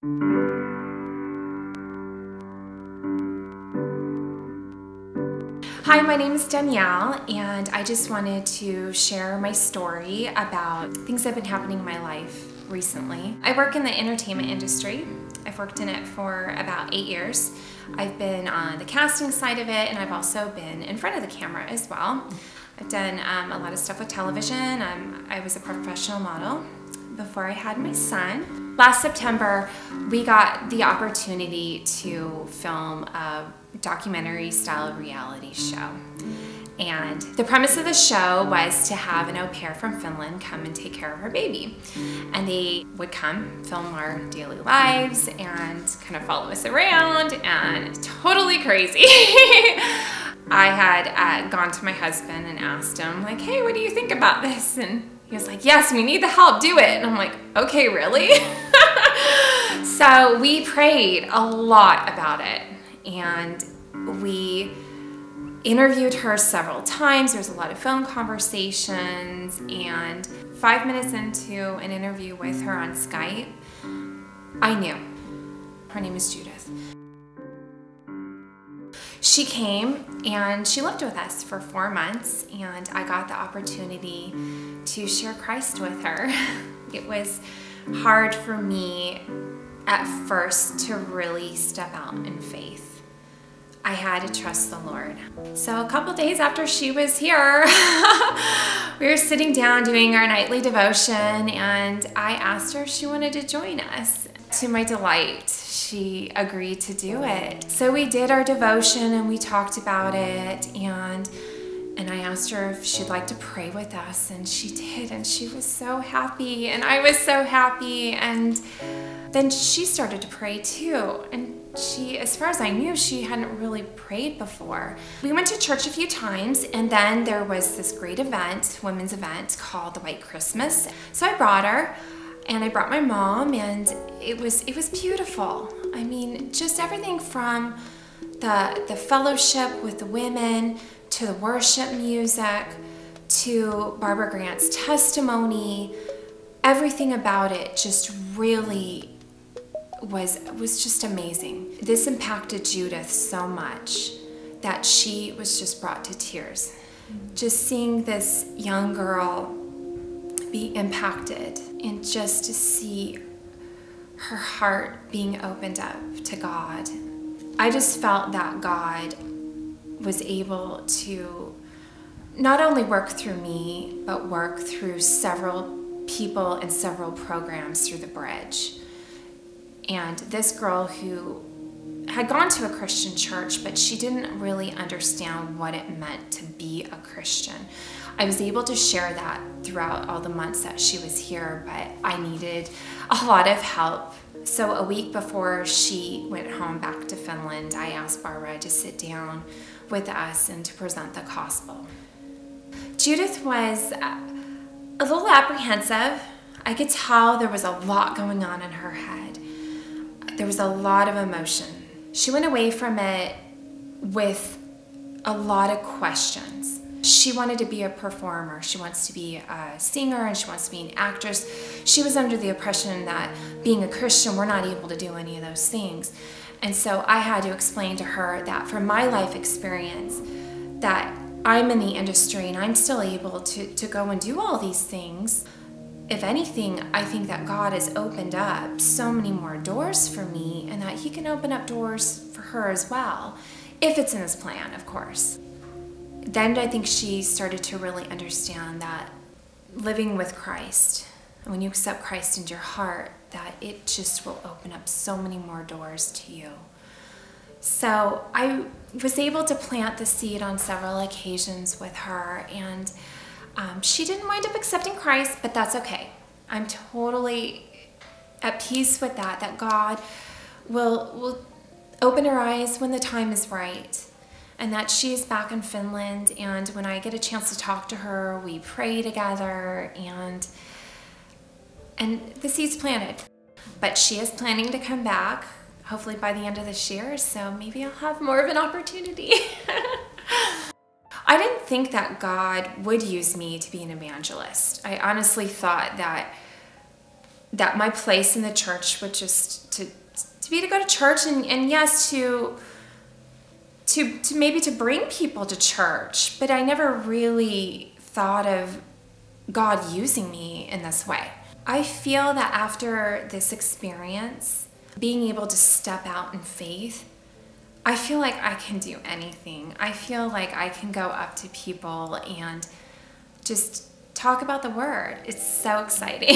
Hi, my name is Danielle, and I just wanted to share my story about things that have been happening in my life recently. I work in the entertainment industry. I've worked in it for about 8 years. I've been on the casting side of it, and I've also been in front of the camera as well. I've done a lot of stuff with television. I was a professional model before I had my son. Last September, we got the opportunity to film a documentary style reality show. And the premise of the show was to have an au pair from Finland come and take care of her baby. And they would come, film our daily lives, and kind of follow us around, and totally crazy. I had gone to my husband and asked him, like, hey, what do you think about this? And he was like, yes, we need the help, do it. And I'm like, okay, really? So we prayed a lot about it, and we interviewed her several times. There was a lot of phone conversations, and 5 minutes into an interview with her on Skype, I knew. Her name is Judith. She came and she lived with us for 4 months, and I got the opportunity to share Christ with her. It was hard for me at first to really step out in faith. I had to trust the Lord. So a couple days after she was here, we were sitting down doing our nightly devotion, and I asked her if she wanted to join us. To my delight, she agreed to do it. So we did our devotion and we talked about it, and I asked her if she'd like to pray with us, and she did, and she was so happy, and I was so happy. And then she started to pray too, and she, as far as I knew, she hadn't really prayed before. We went to church a few times, and then there was this great event, women's event, called the White Christmas. So I brought her, and I brought my mom, and it was beautiful. I mean, just everything from the fellowship with the women, to the worship music, to Barbara Grant's testimony. Everything about it just really was just amazing. This impacted Judith so much that she was just brought to tears. Just seeing this young girl be impacted, and just to see her heart being opened up to God. I just felt that God was able to not only work through me, but work through several people and several programs through the bridge. And this girl who had gone to a Christian church, but she didn't really understand what it meant to be a Christian. I was able to share that throughout all the months that she was here, but I needed a lot of help. So a week before she went home back to Finland, I asked Barbara to sit down with us and to present the gospel. Judith was a little apprehensive. I could tell there was a lot going on in her head. There was a lot of emotion. She went away from it with a lot of questions. She wanted to be a performer. She wants to be a singer, and she wants to be an actress. She was under the impression that being a Christian, we're not able to do any of those things. And so I had to explain to her that from my life experience, that I'm in the industry and I'm still able to go and do all these things. If anything, I think that God has opened up so many more doors for me, and that He can open up doors for her as well, if it's in His plan, of course. Then I think she started to really understand that living with Christ, and when you accept Christ into your heart, that it just will open up so many more doors to you. So I was able to plant the seed on several occasions with her, and she didn't wind up accepting Christ, but that's okay. I'm totally at peace with that God will open her eyes when the time is right, and that she's back in Finland, and when I get a chance to talk to her, we pray together, and the seed's planted. But she is planning to come back, hopefully by the end of this year, so maybe I'll have more of an opportunity. I didn't think that God would use me to be an evangelist. I honestly thought that that my place in the church would just to go to church and yes, to maybe to bring people to church, but I never really thought of God using me in this way. I feel that after this experience, being able to step out in faith, I feel like I can do anything. I feel like I can go up to people and just talk about the word. It's so exciting.